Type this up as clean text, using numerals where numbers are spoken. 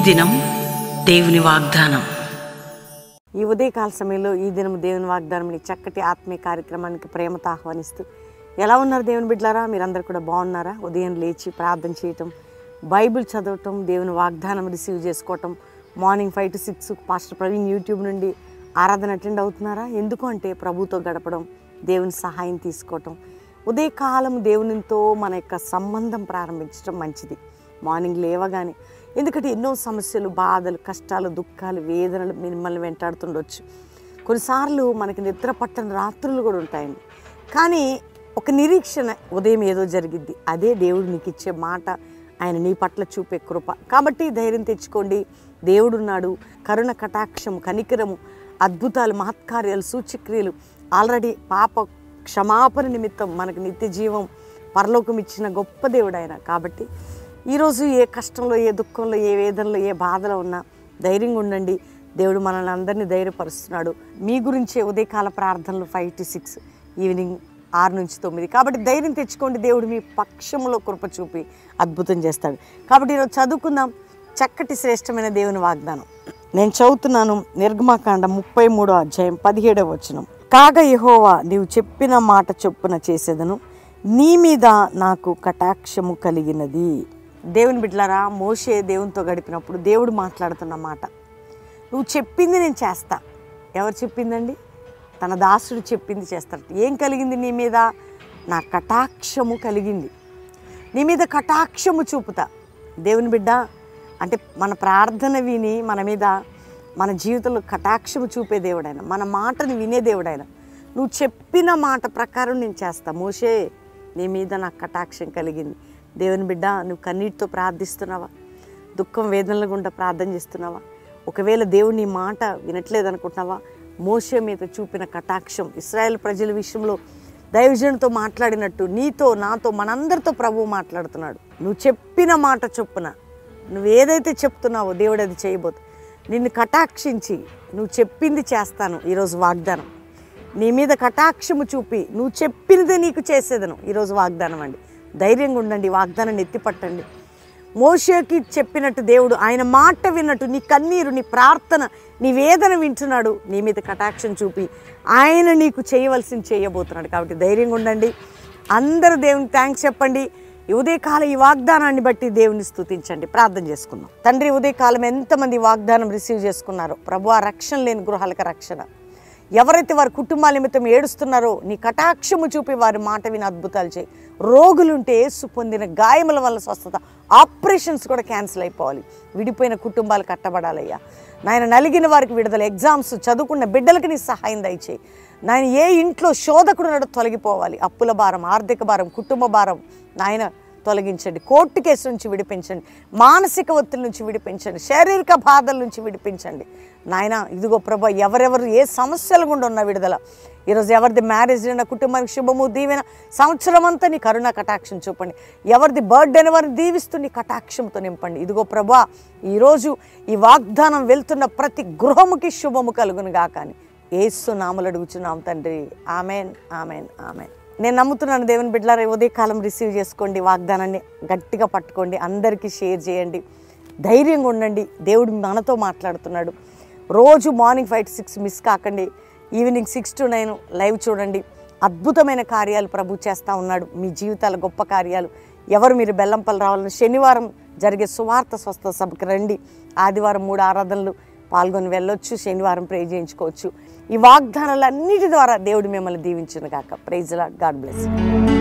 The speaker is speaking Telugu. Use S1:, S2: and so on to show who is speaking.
S1: దినం దేవుని వాగ్దానం.
S2: ఈ ఉదయకాల సమయంలో ఈ దినం దేవుని వాగ్దానం చక్కటి ఆత్మీయ కార్యక్రమానికి ప్రేమతో ఆహ్వానిస్తూ, ఎలా ఉన్నారు దేవుని బిడ్డలారా? మీరందరూ కూడా బాగున్నారా? ఉదయం లేచి ప్రార్థన చేయటం, బైబిల్ చదవటం, దేవుని వాగ్దానం రిసీవ్ చేసుకోవటం, morning 5 to 6 pastor Praveen YouTube నుండి ఆరాధన అటెండ్ అవుతున్నారా? ఎందుకు అంటే ప్రభుతో గడపడం, దేవుని సహాయం తీసుకోవటం, ఉదయకాలం దేవునితో మన యొక్క సంబంధం ప్రారంభించడం మంచిది. మార్నింగ్ లేవగానే, ఎందుకంటే ఎన్నో సమస్యలు, బాధలు, కష్టాలు, దుఃఖాలు, వేదనలు మిమ్మల్ని వెంటాడుతుండొచ్చు. కొన్నిసార్లు మనకి నిద్ర పట్టని రాత్రులు కూడా ఉంటాయండి. కానీ ఒక నిరీక్షణ, ఉదయం ఏదో జరిగిద్ది, అదే దేవుడు నీకు ఇచ్చే మాట, ఆయన నీ పట్ల చూపే కృప. కాబట్టి ధైర్యం తెచ్చుకోండి. దేవుడున్నాడు. కరుణ, కటాక్షము, కనికరము, అద్భుతాలు, మహత్కార్యాలు, సూచక్రియలు, ఆల్రెడీ పాప క్షమాపణ నిమిత్తం మనకు నిత్య జీవం, పరలోకం ఇచ్చిన గొప్ప దేవుడు ఆయన. కాబట్టి ఈరోజు ఏ కష్టంలో, ఏ దుఃఖంలో, ఏ వేదనలో, ఏ బాధలో ఉన్నా ధైర్యంగా ఉండండి. దేవుడు మనల్ని అందరినీ ధైర్యపరుస్తున్నాడు. మీ గురించే ఉదయకాల ప్రార్థనలు 5 to 6, ఈవినింగ్ 6 నుంచి 9. కాబట్టి ధైర్యం తెచ్చుకోండి. దేవుడు మీ పక్షంలో కృప చూపి అద్భుతం చేస్తాడు. కాబట్టి ఈరోజు చదువుకుందాం చక్కటి శ్రేష్టమైన దేవుని వాగ్దానం. నేను చదువుతున్నాను నిర్గమకాండ 33వ అధ్యాయం 17వ వచనం. కాగా యెహోవా, నీవు చెప్పిన మాట చొప్పున చేసేదను, నీ మీద నాకు కటాక్షము కలిగినది. దేవుని బిడ్డలారా, మోషే దేవునితో గడిపినప్పుడు దేవుడు మాట్లాడుతున్న మాట, నువ్వు చెప్పింది నేను చేస్తా. ఎవరు చెప్పిందండి? తన దాసుడు చెప్పింది చేస్తాడు. ఏం కలిగింది నీ మీద? నా కటాక్షము కలిగింది. నీ మీద కటాక్షము చూపుతా. దేవుని బిడ్డ అంటే మన ప్రార్థన విని మన మీద, మన జీవితంలో కటాక్షము చూపే దేవుడైన, మన మాటను వినే దేవుడైన. నువ్వు చెప్పిన మాట ప్రకారం నేను చేస్తా. మోషే, నీ మీద నాకు కటాక్షం కలిగింది. దేవుని బిడ్డ, నువ్వు కన్నీటితో ప్రార్థిస్తున్నావా? దుఃఖం, వేదనల గుండా ప్రార్థన చేస్తున్నావా? ఒకవేళ దేవుడు నీ మాట వినట్లేదు అనుకుంటున్నావా? మోషే మీద చూపిన కటాక్షం, ఇశ్రాయేల్ ప్రజల విషయంలో దైవజనుడితో మాట్లాడినట్టు నీతో, నాతో, మనందరితో ప్రభువు మాట్లాడుతున్నాడు. నువ్వు చెప్పిన మాట చొప్పున, నువ్వు ఏదైతే చెప్తున్నావో దేవుడు అది చేయబోతు. నిన్ను కటాక్షించి నువ్వు చెప్పింది చేస్తాను. ఈరోజు వాగ్దానం. నీ మీద కటాక్షము చూపి నువ్వు చెప్పినదే నీకు చేసేదను. ఈరోజు వాగ్దానం అండి. ధైర్యంగా ఉండండి. వాగ్దానాన్ని ఎత్తిపట్టండి. మోషేకి చెప్పినట్టు దేవుడు ఆయన మాట విన్నట్టు నీ కన్నీరు, నీ ప్రార్థన, నీ వేదన వింటున్నాడు. నీ మీద కటాక్షం చూపి ఆయన నీకు చేయవలసింది చేయబోతున్నాడు. కాబట్టి ధైర్యంగా ఉండండి. అందరూ దేవునికి థ్యాంక్స్ చెప్పండి. ఈ ఉదయకాలం ఈ వాగ్దానాన్ని బట్టి దేవుని స్తుతించండి. ప్రార్థన చేసుకుందాం. తండ్రి, ఉదయకాలం ఎంతమంది వాగ్దానం రిసీవ్ చేసుకున్నారో ప్రభువా, రక్షణ లేని గృహాలకు రక్షణ, ఎవరైతే వారి కుటుంబాల నిమిత్తం ఏడుస్తున్నారో నీ కటాక్షము చూపి వారి మాట విని అద్భుతాలు చేయి. రోగులుంటే యేసు పొందిన గాయముల వల్ల స్వస్థత, ఆపరేషన్స్ కూడా క్యాన్సిల్ అయిపోవాలి. విడిపోయిన కుటుంబాలు కట్టబడాలయ్యా నాయన. నలిగిన వారికి విడుదల, ఎగ్జామ్స్ చదువుకున్న బిడ్డలకి నీ సహాయం దయచేయి నాయన. ఏ ఇంట్లో శోధకుడు నడు తొలగిపోవాలి. అప్పుల భారం, ఆర్థిక భారం, కుటుంబ భారం నాయన తొలగించండి. కోర్టు కేసు నుంచి విడిపించండి. మానసిక ఒత్తిడి నుంచి విడిపించండి. శారీరక బాధల నుంచి విడిపించండి నాయన. ఇదిగో ప్రభా, ఎవరెవరు ఏ సమస్యలు గుండా ఉన్న విడుదల ఈరోజు. ఎవరిది మ్యారేజ్ అయినా, కుటుంబానికి శుభము, దీవెన, సంవత్సరం అంతా నీ కరుణ కటాక్షం చూపండి. ఎవరిది బర్త్డే అని వారిని దీవిస్తూ నీ కటాక్షంతో నింపండి. ఇదిగో ప్రభా, ఈరోజు ఈ వాగ్దానం వెళ్తున్న ప్రతి గృహముకి శుభము కలుగును గాక అని యేసు నామములో అడుగుచున్నాం తండ్రి. Amen, amen, amen. నేను నమ్ముతున్నాను దేవుని బిడ్డలారా, ఉదయకాలం రిసీవ్ చేసుకోండి. వాగ్దానాన్ని గట్టిగా పట్టుకోండి. అందరికీ షేర్ చేయండి. ధైర్యంగా ఉండండి. దేవుడు మనతో మాట్లాడుతున్నాడు. రోజు మార్నింగ్ 5 to 6 మిస్ కాకండి. ఈవినింగ్ 6 to 9 లైవ్ చూడండి. అద్భుతమైన కార్యాలు ప్రభు చేస్తూ ఉన్నాడు. మీ జీవితాల గొప్ప కార్యాలు. ఎవరు మీరు బెల్లంపల్లి రావాలని, శనివారం జరిగే సువార్త స్వస్థ సభకి రండి. ఆదివారం 3 ఆరాధనలు పాల్గొని వెళ్ళొచ్చు. శనివారం ప్రే చేయించుకోవచ్చు. ఈ వాగ్దానాలన్నిటి ద్వారా దేవుడు మిమ్మల్ని దీవించును గాక. Praise the Lord. God bless.